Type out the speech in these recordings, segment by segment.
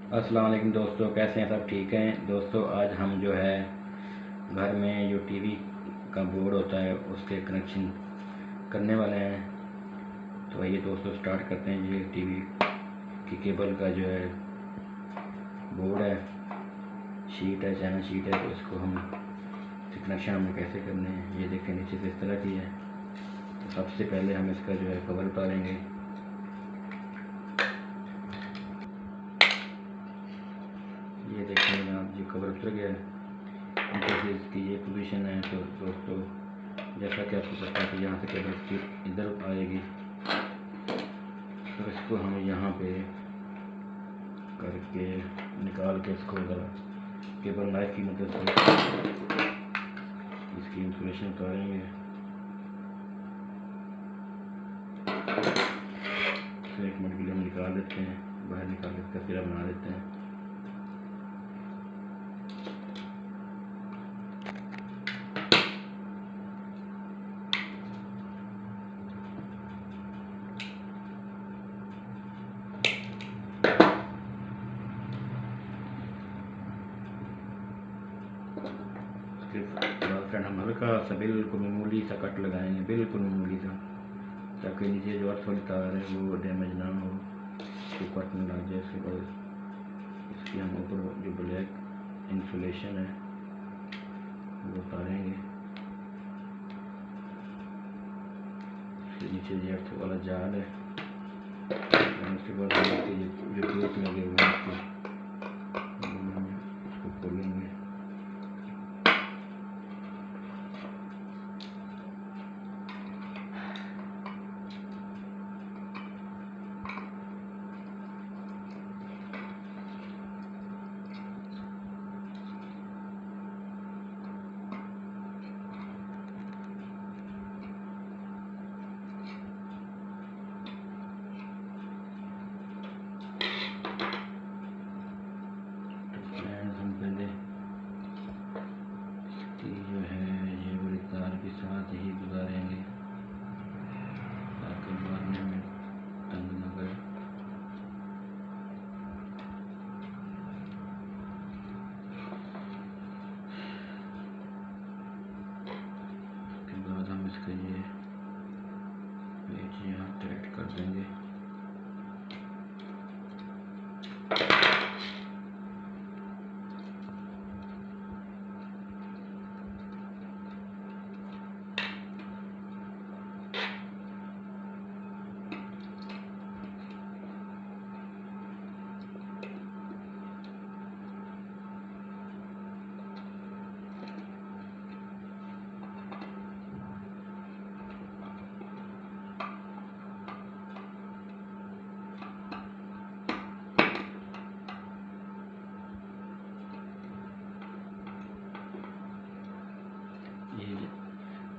अस्सलाम वालेकुम दोस्तों, कैसे हैं? सब ठीक हैं दोस्तों। आज हम जो है घर में जो टीवी का बोर्ड होता है उसके कनेक्शन करने वाले हैं। तो आइए दोस्तों स्टार्ट करते हैं। ये टीवी की केबल का जो है बोर्ड है, शीट है, चैनल शीट है। तो इसको हम कनेक्शन हमें कैसे करने हैं ये देखें। नीचे से इस तरह की है। तो सबसे पहले हम इसका जो है कवर उतारेंगे। ये देखें आप, ये कवर उतर गया है। नीचे से इसकी ये पोजीशन है। तो दोस्तों जैसा कि आपको पता है कि यहाँ से केबल शीट इधर आएगी, तो इसको हम यहाँ पे करके निकाल के इसको ज़रा केबल नाइफ की मदद से इसकी इंसुलेशन उतारेंगे। तो 1 मिनट के लिए हम निकाल देते हैं, बाहर निकाल के इसका सिरा बना देते हैं। फ्रेंड हम हल्का सा बिल्कुल मामूली सा कट लगाएंगे, बिल्कुल मामूली सा, ताकि नीचे जो अर्थ वाली तार है वो डैमेज ना हो, तो कट न लग जाए। इसके बाद इसकी हम ऊपर जो ब्लैक इंसुलेशन है वो उतारेंगे। इसके नीचे जो अर्थ वाला जाल है, उसके बाद जो ट्यूब लगे हुए हैं उसको खोलेंगे। हम पहले इसकी जो है ये वाली तार के साथ ही गुजारेंगे, ताकि बाद में हमें तंग न करे। उसके बाद हम इसका ये पेच यहाँ टाइट कर देंगे।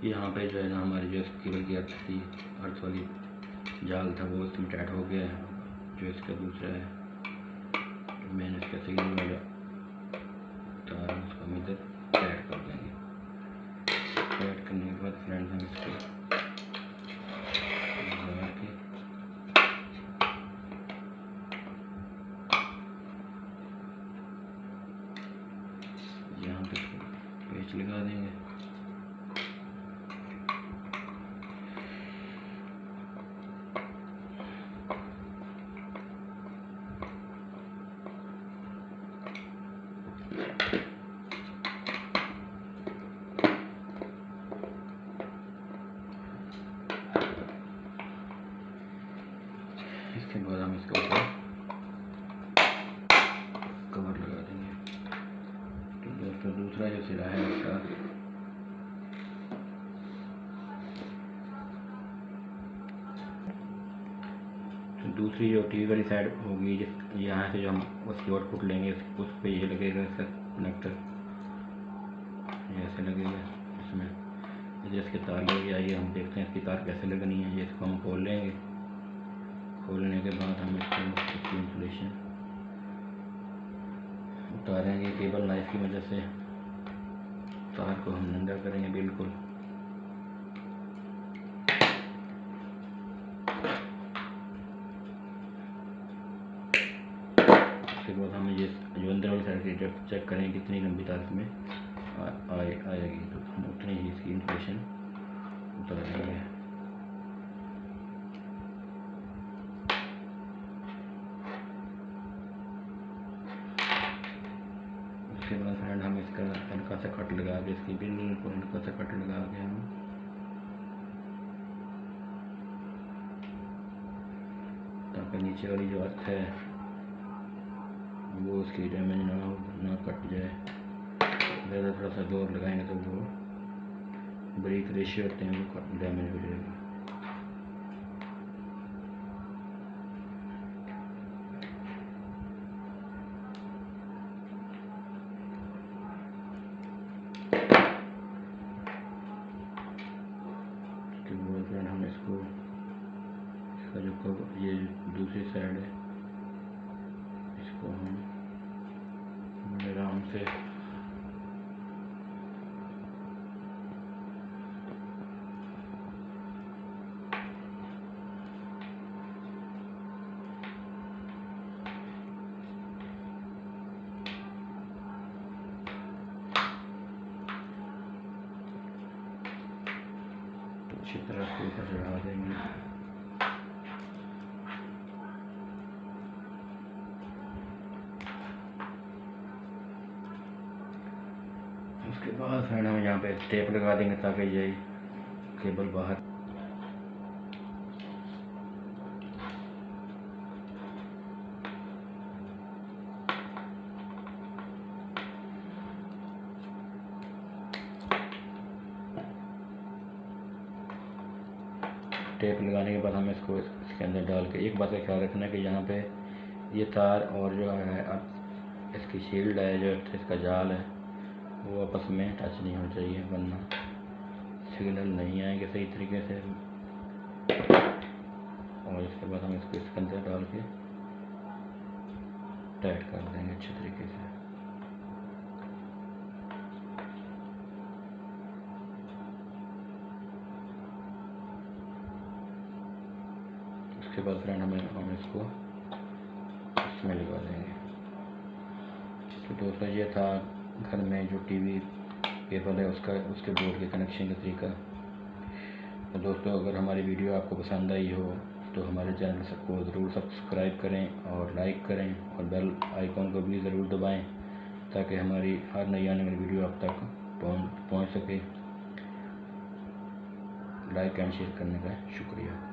यहाँ पे जो है ना हमारी जो केबल की अर्थ थी, अर्थ वाली जाल था, वो इसमें टाइट हो गया है। जो इसका दूसरा है, जो मैंने इसका सिग्नल वाला तार है उसको हम इधर टाइट कर देंगे। टाइट करने के बाद फ्रेंड्स हम इसको लगा के यहाँ पे पेच लगा देंगे। इसके बाद हम इसके ऊपर कवर लगा देंगे। तो दोस्तों दूसरा जो सिरा है इसका, तो दूसरी जो टीवी वाली साइड होगी, यहाँ से जो हम उसकी आउटपुट लेंगे उस पर ये लगेगा इसका कनेक्टर, ऐसे लगेगा। इसमें इसके तार लगे। आइए हम देखते हैं इसकी तार कैसे लगनी है। ये इसको हम खोल लेंगे। खोलने के बाद हम इसकी इंसुलेशन उतारेंगे केबल नाइफ की मदद से। तार को हम नंगा करेंगे बिल्कुल। उसके बाद हमें ये जो अंदर वाली साइड की चेक करें कितनी लंबी तार में आएगी, तो हम उतनी ही इसकी इंसुलेशन उतार लेंगे। उसके बाद फ्रेंड हम इसका हल्का सा कट लगा के, इसकी बिल्कुल हल्का सा कट लगा के हम ताकि नीचे वाली जो अर्थ है वो उसकी डैमेज ना कट जाए। ज़्यादा थोड़ा सा जोर लगाएंगे तो वो ब्रेक रेशियो होते हैं वो डैमेज हो जाएगा। फ्रेंड हम इसको इसका जो ये दूसरी साइड है इसको हम आराम से अच्छी तरह से ऊपर चढ़ा देंगे। उसके बाद फ्रेंड हम यहाँ पे टेप लगा देंगे ताकि ये केबल बाहर टेप लगाने के बाद हम इसको इसके अंदर डाल के एक बात का ख्याल रखना कि यहाँ पे ये तार और जो है अब इसकी शील्ड है जो इसका जाल है वो आपस में टच नहीं होना चाहिए, वरना सिग्नल नहीं आएंगे सही तरीके से। और इसके बाद हम इसको इसके अंदर डाल के टाइट कर देंगे अच्छे तरीके से। उसके बाद फ्रेंड हम इसको इसमें लगा देंगे। तो दोस्तों ये था घर में जो टीवी केबल है उसके बोर्ड के कनेक्शन का तरीका। तो दोस्तों अगर हमारी वीडियो आपको पसंद आई हो तो हमारे चैनल को ज़रूर सब्सक्राइब करें और लाइक करें और बेल आइकॉन को भी ज़रूर दबाएं ताकि हमारी हर नई आने वाली वीडियो आप तक पहुंच सके। लाइक एंड शेयर करने का शुक्रिया।